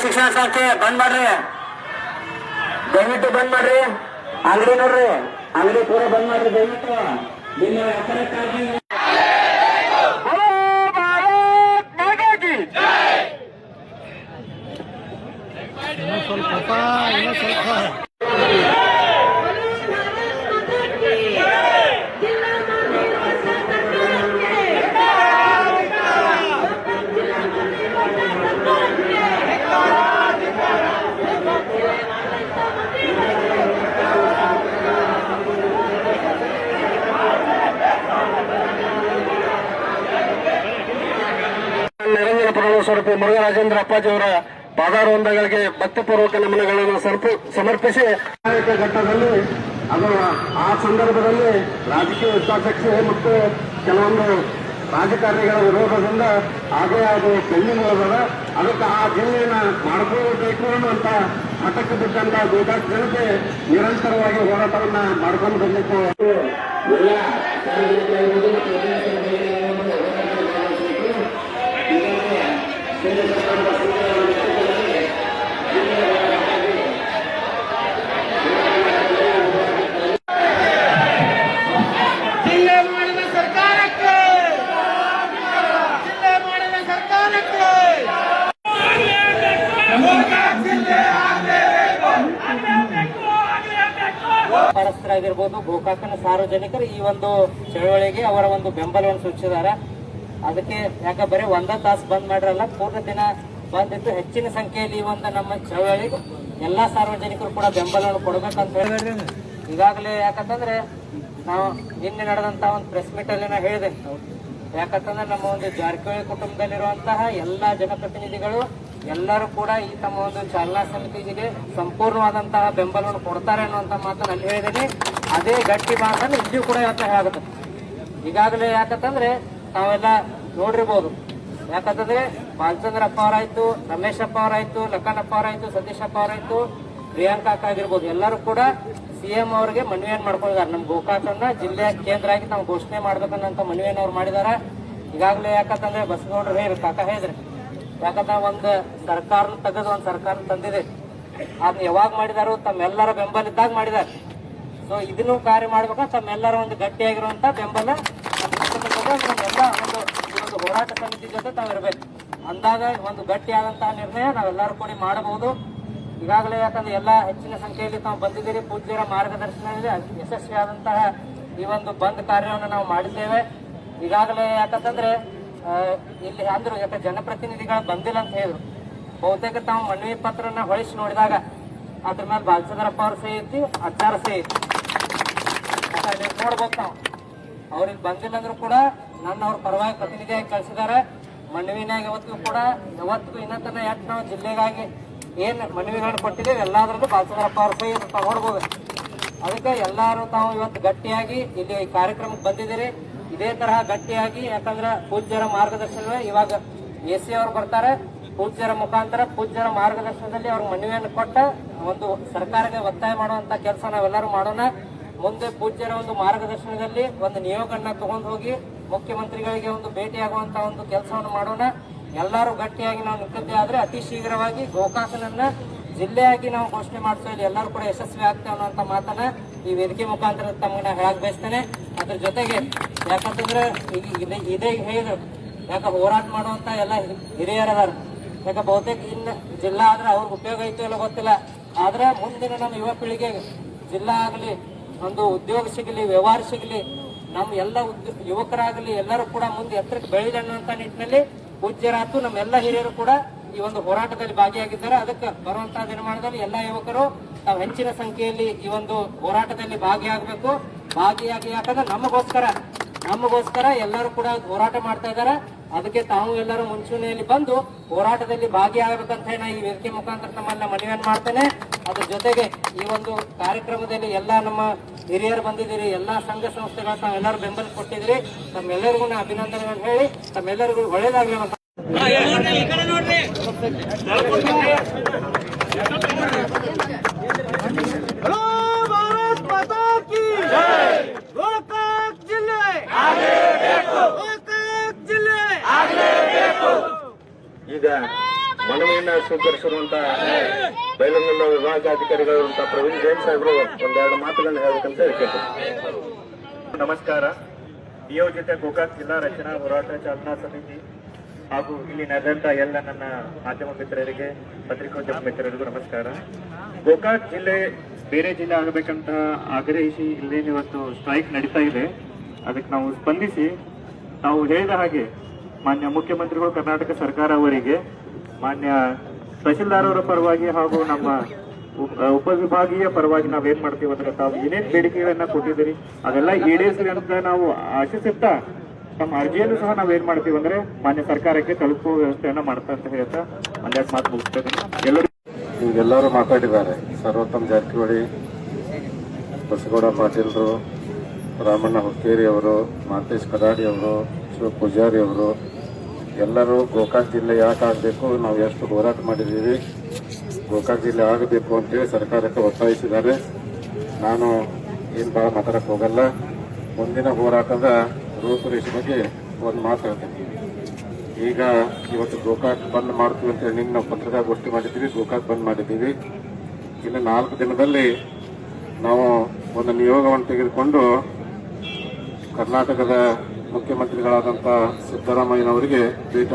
ಶಿಕ್ಷಣ ಸಂಸ್ಥೆ ಬಂದ್ ಮಾಡ್ರಿ, ದಯವಿಟ್ಟು ಬಂದ್ ಮಾಡ್ರಿ. ಅಂಗಡಿ ನೋಡ್ರಿ, ಅಂಗಡಿ ಪೂರ ಬಂದ್ ಮಾಡ್ರಿ ದಯವಿಟ್ಟು. ನಿಮ್ಮ ವ್ಯಾಪಾರಕ್ಕಾಗಿ ನಿರಂಜನ ಪರಮೇಶ್ವರ ಮುರುಘರಾಜೇಂದ್ರ ಅಪ್ಪಾಜಿ ಅವರ ಪಾದಾರವಂದಗಳಿಗೆ ಭಕ್ತಿಪೂರ್ವಕ ನಮನಗಳನ್ನು ಸಮರ್ಪಿಸಿ ಘಟ್ಟದಲ್ಲಿ ಅದು ಆ ಸಂದರ್ಭದಲ್ಲಿ ರಾಜಕೀಯ ಹಿತಾಸಕ್ತಿ ಮತ್ತು ಕೆಲವೊಂದು ರಾಜಕಾರಣಿಗಳ ವಿರೋಧದಿಂದ ಹಾಗೆ ಅದು ಬೆನ್ನಿನೋದದ. ಅದಕ್ಕೆ ಆ ಜಿಲ್ಲೆಯನ್ನ ಮಾಡ್ಕೊಳ್ಬೇಕು ಅನ್ನುವಂತ ಹಠಕ್ಕೆ ಬಿಟ್ಟಂತ ಗೋಕಾಕ್ ಜನತೆ ನಿರಂತರವಾಗಿ ಹೋರಾಟವನ್ನ ಮಾಡ್ಕೊಂಡು ಬಂದಿತ್ತು. ಎಲ್ಲ ವ್ಯಾಪಾರಸ್ಥರಾಗಿರ್ಬೋದು, ಗೋಕಾಕನ ಸಾರ್ವಜನಿಕರು ಈ ಒಂದು ಚಳವಳಿಗೆ ಅವರ ಒಂದು ಬೆಂಬಲವನ್ನು ಸೂಚಿಸಿದ್ದಾರೆ. ಅದಕ್ಕೆ ಯಾಕೆ ಬರೀ ಒಂದ ತಾಸು ಬಂದ್ ಮಾಡಿರಲ್ಲ, ಪೂರ್ಣ ದಿನ ಬಂದಿದ್ದು ಹೆಚ್ಚಿನ ಸಂಖ್ಯೆಯಲ್ಲಿ ಈ ಒಂದು ನಮ್ಮ ಚಳವಳಿಗೆ ಎಲ್ಲಾ ಸಾರ್ವಜನಿಕರು ಕೂಡ ಬೆಂಬಲವನ್ನು ಕೊಡ್ಬೇಕಂತ ಹೇಳಿ ಈಗಾಗಲೇ ಯಾಕಂತಂದ್ರೆ ನಾವು ನಿನ್ನೆ ನಡೆದಂತಹ ಒಂದು ಪ್ರೆಸ್ ಮೀಟ್ ಅಲ್ಲಿ ನಾ ಹೇಳಿದೆ. ಯಾಕಂತಂದ್ರೆ ನಮ್ಮ ಒಂದು ಜಾರಕಿಹೊಳಿ ಕುಟುಂಬದಲ್ಲಿರುವಂತಹ ಎಲ್ಲಾ ಜನಪ್ರತಿನಿಧಿಗಳು ಎಲ್ಲರೂ ಕೂಡ ಈ ತಮ್ಮ ಒಂದು ಚಾಲನಾ ಸಮಿತಿಗೆ ಸಂಪೂರ್ಣವಾದಂತಹ ಬೆಂಬಲವನ್ನು ಕೊಡ್ತಾರೆ ಅನ್ನುವಂತ ಮಾತನ್ನು ಅಲ್ಲಿ ಹೇಳಿದ್ದೀನಿ. ಅದೇ ಗಟ್ಟಿ ಮಾತನ್ನು ಇಲ್ಲಿಯೂ ಕೂಡ ಹೇಳುತ್ತೆ. ಈಗಾಗಲೇ ಯಾಕಂತಂದ್ರೆ ತಾವೆಲ್ಲ ನೋಡಿರ್ಬೋದು. ಯಾಕಂತಂದ್ರೆ ಬಾಲಚಂದ್ರಪ್ಪ ಅವರಾಯ್ತು, ರಮೇಶ್ ಅಪ್ಪ ಅವರಾಯ್ತು, ಲಕ್ಕನಪ್ಪ ಅವರಾಯ್ತು, ಸತೀಶ್ ಅಪ್ಪ ಅವರಾಯ್ತು, ಪ್ರಿಯಾಂಕಾ ಅಕ್ಕ ಆಗಿರ್ಬೋದು, ಎಲ್ಲರೂ ಕೂಡ ಸಿಎಂ ಅವರಿಗೆ ಮನವಿಯನ್ನು ಮಾಡ್ಕೊಂಡಿದ್ದಾರೆ. ನಮ್ಮ ಗೋಕಾಕನ್ನ ಜಿಲ್ಲೆಯ ಕೇಂದ್ರ ಆಗಿ ನಾವು ಘೋಷಣೆ ಮಾಡ್ಬೇಕನ್ನಂತ ಮನವಿಯನ್ನು ಅವ್ರು ಮಾಡಿದ್ದಾರೆ. ಈಗಾಗಲೇ ಯಾಕಂತಂದ್ರೆ ಬಸವಗೌಡರು ಹೇಳಿ ಕಾಕ ಹೇಳಿದ್ರೆ, ಯಾಕಂದ್ರೆ ಒಂದು ಸರ್ಕಾರ ತೆಗೆದು ಒಂದು ಸರ್ಕಾರ ತಂದಿದೆ. ಅದನ್ನ ಯಾವಾಗ ಮಾಡಿದಾರು, ತಮ್ಮೆಲ್ಲರ ಬೆಂಬಲ ಇದ್ದಾಗ ಮಾಡಿದ್ದಾರೆ. ಸೊ ಇದನ್ನು ಕಾರ್ಯ ಮಾಡ್ಬೇಕು, ತಮ್ಮೆಲ್ಲರ ಒಂದು ಗಟ್ಟಿಯಾಗಿರುವಂತ ಬೆಂಬಲ ನಮ್ಮೆಲ್ಲ ಒಂದು ಹೋರಾಟ ಸಮಿತಿ ಜೊತೆ ತಾವಿರ್ಬೇಕು. ಅಂದಾಗ ಒಂದು ಗಟ್ಟಿಯಾದಂತಹ ನಿರ್ಣಯ ನಾವೆಲ್ಲರೂ ಕೂಡಿ ಮಾಡಬಹುದು. ಈಗಾಗಲೇ ಯಾಕಂದ್ರೆ ಎಲ್ಲ ಹೆಚ್ಚಿನ ಸಂಖ್ಯೆಯಲ್ಲಿ ತಾವು ಬಂದಿದ್ದೀರಿ. ಪೂಜ್ಯರ ಮಾರ್ಗದರ್ಶನದಲ್ಲಿ ಯಶಸ್ವಿಯಾದಂತಹ ಈ ಒಂದು ಬಂದ್ ಕಾರ್ಯವನ್ನು ನಾವು ಮಾಡಿದ್ದೇವೆ. ಈಗಾಗಲೇ ಯಾಕಂತಂದ್ರೆ ಇಲ್ಲಿ ಅಂದ್ರು ಯಾಕೆ ಜನಪ್ರತಿನಿಧಿಗಳು ಬಂದಿಲ್ಲ ಅಂತ ಹೇಳಿದ್ರು. ಬಹುತೇಕ ತಾವು ಮನವಿ ಪತ್ರನ ಹೊಳಿಸಿ ನೋಡಿದಾಗ ಅದ್ರ ಮೇಲೆ ಬಾಲಚಂದ್ರಪ್ಪ ಅವ್ರ ಸಹಿ ಐತಿ, ಅಚ್ಚಾರ ಸಹಿ ಐತಿ. ನೋಡ್ಬೇಕು ನಾವು ಅವ್ರಿಗೆ ಬಂದಿಲ್ಲ ಅಂದ್ರೂ ಕೂಡ ನನ್ನ ಅವ್ರ ಪರವಾಗಿ ಪ್ರತಿನಿಧಿಯಾಗಿ ಕಳಿಸಿದ್ದಾರೆ. ಮನವಿನಾಗ ಯಾವತ್ತಿಗೂ ಇನ್ನತನ ಯಾಕೆ ನಾವು ಜಿಲ್ಲೆಗಾಗಿ ಏನ್ ಮನವಿಗಳನ್ನು ಕೊಟ್ಟಿದ್ದೇವೆ ಎಲ್ಲಾದ್ರದ್ದು ಬಾಲಚಂದ್ರಪ್ಪ ಅವ್ರ ಸಹಿ ತಾವು ನೋಡ್ಬೋದು. ಅದಕ್ಕೆ ಎಲ್ಲರೂ ತಾವು ಇವತ್ತು ಗಟ್ಟಿಯಾಗಿ ಇಲ್ಲಿ ಕಾರ್ಯಕ್ರಮಕ್ಕೆ ಬಂದಿದ್ದೀರಿ. ಇದೇ ತರಹ ಗಟ್ಟಿಯಾಗಿ, ಯಾಕಂದ್ರೆ ಪೂಜ್ಯರ ಮಾರ್ಗದರ್ಶನ ಇವಾಗ AC ಅವರು ಬರ್ತಾರೆ. ಪೂಜ್ಯರ ಮುಖಾಂತರ ಪೂಜ್ಯರ ಮಾರ್ಗದರ್ಶನದಲ್ಲಿ ಅವ್ರ ಮನವಿಯನ್ನು ಕೊಟ್ಟ ಒಂದು ಸರ್ಕಾರಕ್ಕೆ ಒತ್ತಾಯ ಮಾಡುವಂತ ಕೆಲಸ ನಾವೆಲ್ಲರೂ ಮಾಡೋಣ. ಮುಂದೆ ಪೂಜ್ಯರ ಒಂದು ಮಾರ್ಗದರ್ಶನದಲ್ಲಿ ಒಂದು ನಿಯೋಗನ್ನ ತಗೊಂಡು ಹೋಗಿ ಮುಖ್ಯಮಂತ್ರಿಗಳಿಗೆ ಒಂದು ಭೇಟಿಯಾಗುವಂತ ಒಂದು ಕೆಲಸವನ್ನು ಮಾಡೋಣ. ಎಲ್ಲರೂ ಗಟ್ಟಿಯಾಗಿ ನಾವು ನಿಂತಿದ್ದೆ ಆದ್ರೆ ಅತಿ ಶೀಘ್ರವಾಗಿ ಗೋಕಾಕನನ್ನ ಜಿಲ್ಲೆಯಾಗಿ ನಾವು ಘೋಷಣೆ ಮಾಡಿಸೋಲ್ಲಿ ಎಲ್ಲರೂ ಕೂಡ ಯಶಸ್ವಿ ಆಗ್ತೇವೆ ಅನ್ನೋಂಥ ಮಾತನ್ನ ಈ ವೇದಿಕೆ ಮುಖಾಂತರ ತಮಗೆ ನಾ ಹೇಳಕ್ ಬಯಸ್ತೇನೆ. ಅದ್ರ ಜೊತೆಗೆ ಯಾಕಂತಂದ್ರೆ ಇದೇ ಹೇಳಿದ್ರು, ಯಾಕ ಹೋರಾಟ ಮಾಡುವಂತ ಎಲ್ಲ ಹಿರಿಯರದಾರ. ಯಾಕ ಬಹುತೇಕ ಇನ್ನು ಜಿಲ್ಲಾ ಆದ್ರೆ ಅವ್ರಿಗೆ ಉಪಯೋಗ ಐತೋ ಇಲ್ಲ ಗೊತ್ತಿಲ್ಲ. ಆದ್ರೆ ಮುಂದಿನ ನಮ್ಮ ಯುವ ಪೀಳಿಗೆಗೆ ಜಿಲ್ಲಾ ಆಗಲಿ, ಒಂದು ಉದ್ಯೋಗ ಸಿಗಲಿ, ವ್ಯವಹಾರ ಸಿಗಲಿ, ನಮ್ಮ ಎಲ್ಲ ಯುವಕರಾಗಲಿ ಎಲ್ಲರೂ ಕೂಡ ಮುಂದೆ ಎತ್ತರಕ್ಕೆ ಬೆಳೆದ ಅನ್ನುವಂತ ನಿಟ್ಟಿನಲ್ಲಿ ಪೂಜ್ಯರಾತು ನಮ್ಮೆಲ್ಲ ಹಿರಿಯರು ಕೂಡ ಈ ಒಂದು ಹೋರಾಟದಲ್ಲಿ ಭಾಗಿಯಾಗಿದ್ದಾರೆ. ಅದಕ್ಕೆ ಬರುವಂತಹ ದಿನಮಾನದಲ್ಲಿ ಎಲ್ಲ ಯುವಕರು ತಾವು ಹೆಚ್ಚಿನ ಸಂಖ್ಯೆಯಲ್ಲಿ ಈ ಒಂದು ಹೋರಾಟದಲ್ಲಿ ಭಾಗಿಯಾಗಬೇಕು. ಭಾಗಿಯಾಗಿ ಯಾಕಂದ್ರೆ ನಮಗೋಸ್ಕರ ಎಲ್ಲರೂ ಕೂಡ ಹೋರಾಟ ಮಾಡ್ತಾ ಇದ್ದಾರೆ. ಅದಕ್ಕೆ ತಾವು ಎಲ್ಲರೂ ಮುಂಚೂಣಿಯಲ್ಲಿ ಬಂದು ಹೋರಾಟದಲ್ಲಿ ಭಾಗಿಯಾಗಬೇಕಂತ ಹೇಳಿ ಈ ವೇದಿಕೆ ಮುಖಾಂತರ ತಮ್ಮನ್ನ ಮನವಿಯನ್ನು ಮಾಡ್ತೇನೆ. ಅದ್ರ ಜೊತೆಗೆ ಈ ಒಂದು ಕಾರ್ಯಕ್ರಮದಲ್ಲಿ ಎಲ್ಲಾ ನಮ್ಮ ಹಿರಿಯರು ಬಂದಿದ್ದೀರಿ, ಎಲ್ಲಾ ಸಂಘ ಸಂಸ್ಥೆಗಳು ತಾವೆಲ್ಲರೂ ಬೆಂಬಲ ಕೊಟ್ಟಿದ್ದೀರಿ. ತಮ್ಮೆಲ್ಲರಿಗೂ ಅಭಿನಂದನೆಗಳನ್ನು ಹೇಳಿ ತಮ್ಮೆಲ್ಲರಿಗೂ ಒಳ್ಳೇದಾಗಲಿ ಅಂತ ಈಗ ಮನವಿಯನ್ನು ಸ್ವೀಕರಿಸಿರುವಂತಹ ಬೈಲಹೊಂಗಲ ವಿಭಾಗಾಧಿಕಾರಿಗಳಾದಂತಹ ಪ್ರವೀಣ್ ಜೈನ್ ಸಾಹೇಬರು ಒಂದೆರಡು ಮಾತುಗಳನ್ನು ಹೇಳಬೇಕಂತ ಹೇಳ್ತಾರೆ. ನಮಸ್ಕಾರ. ನಿಯೋಜಿತ ಗೋಕಾಕ್ ಜಿಲ್ಲಾ ರಚನಾ ಹೋರಾಟ ಚಾಲನಾ ಸಮಿತಿ ಹಾಗೂ ಇಲ್ಲಿ ನಡೆದಂತ ಎಲ್ಲ ನನ್ನ ಮಾಧ್ಯಮ ಮಿತ್ರರಿಗೆ, ಪತ್ರಿಕೋದ್ಯಮ ಮಿತ್ರರಿಗೂ ನಮಸ್ಕಾರ. ಗೋಕಾಕ್ ಜಿಲ್ಲೆ ಬೇರೆ ಜಿಲ್ಲೆ ಆಗಬೇಕಂತ ಆಗ್ರಹಿಸಿ ಇಲ್ಲೇನು ಇವತ್ತು ಸ್ಟ್ರೈಕ್ ನಡೀತಾ ಇದೆ. ಅದಕ್ಕೆ ನಾವು ಸ್ಪಂದಿಸಿ ನಾವು ಹೇಳಿದ ಹಾಗೆ ಮಾನ್ಯ ಮುಖ್ಯಮಂತ್ರಿಗಳು, ಕರ್ನಾಟಕ ಸರ್ಕಾರ ಅವರಿಗೆ, ಮಾನ್ಯ ತಹಶೀಲ್ದಾರ್ ಅವರ ಪರವಾಗಿ ಹಾಗೂ ನಮ್ಮ ಉಪವಿಭಾಗೀಯ ಪರವಾಗಿ ನಾವೇನ್ ಮಾಡ್ತೀವಿ ಅಂದ್ರೆ ತಾವು ಏನೇನ್ ಬೇಡಿಕೆಗಳನ್ನ ಕೊಟ್ಟಿದ್ದೀರಿ ಅದೆಲ್ಲ ಈಡೇರಿಸಿ ಅಂತ ನಾವು ಆಶಿಸುತ್ತಾ ನಮ್ಮ ಅರ್ಜಿಯನ್ನು ಸಹ ನಾವೇನ್ ಮಾಡ್ತೀವಿ ಅಂದ್ರೆ ಮಾನ್ಯ ಸರ್ಕಾರಕ್ಕೆ ತಲುಪುವ ವ್ಯವಸ್ಥೆಯನ್ನ ಮಾಡ್ತಾ ಅಂತ ಹೇಳ್ತಾ ಒಂದೆರಡು ಮಾತು ಮುಗಿಸ್ತೇನೆ. ಈಗೆಲ್ಲರೂ ಮಾತಾಡಿದ್ದಾರೆ. ಸರ್ವೋತ್ತಮ್ ಜಾರಕಿಹೊಳಿ, ಬಸಗೌಡ ಪಾಟೀಲ್ರು, ರಾಮಣ್ಣ ಹುಕ್ಕೇರಿ ಅವರು, ಮಾತೇಶ್ ಕದಾಡಿ ಅವರು, ಶಿವ ಪೂಜಾರಿ ಅವರು ಎಲ್ಲರೂ ಗೋಕಾಕ್ ಜಿಲ್ಲೆ ಯಾಕೆ ಆಗಬೇಕು, ನಾವು ಎಷ್ಟು ಹೋರಾಟ ಮಾಡಿದ್ದೀವಿ, ಗೋಕಾಕ್ ಜಿಲ್ಲೆ ಆಗಬೇಕು ಅಂತೇಳಿ ಸರ್ಕಾರಕ್ಕೆ ಒತ್ತಾಯಿಸಿದ್ದಾರೆ. ನಾನು ಏನು ಭಾಳ ಮಾತಾಡಕ್ಕೆ ಹೋಗಲ್ಲ. ಮುಂದಿನ ಹೋರಾಟದ ರೂಪುರೇಷೆ ಬಗ್ಗೆ ಒಂದು ಮಾತು ಹೇಳ್ತೀನಿ. ಈಗ ಇವತ್ತು ಗೋಕಾಕ್ ಬಂದ್ ಮಾಡ್ತೀವಿ ಅಂತೇಳಿ ನಿನ್ನೆ ನಾವು ಪತ್ರಿಕಾಗೋಷ್ಠಿ ಮಾಡಿದ್ದೀವಿ. ಗೋಕಾಕ್ ಬಂದ್ ಮಾಡಿದ್ದೀವಿ. ಇನ್ನು 4 ದಿನದಲ್ಲಿ ನಾವು ಒಂದು ನಿಯೋಗವನ್ನು ತೆಗೆದುಕೊಂಡು ಕರ್ನಾಟಕದ ಮುಖ್ಯಮಂತ್ರಿಗಳಾದಂಥ ಸಿದ್ದರಾಮಯ್ಯನವರಿಗೆ ಭೇಟಿ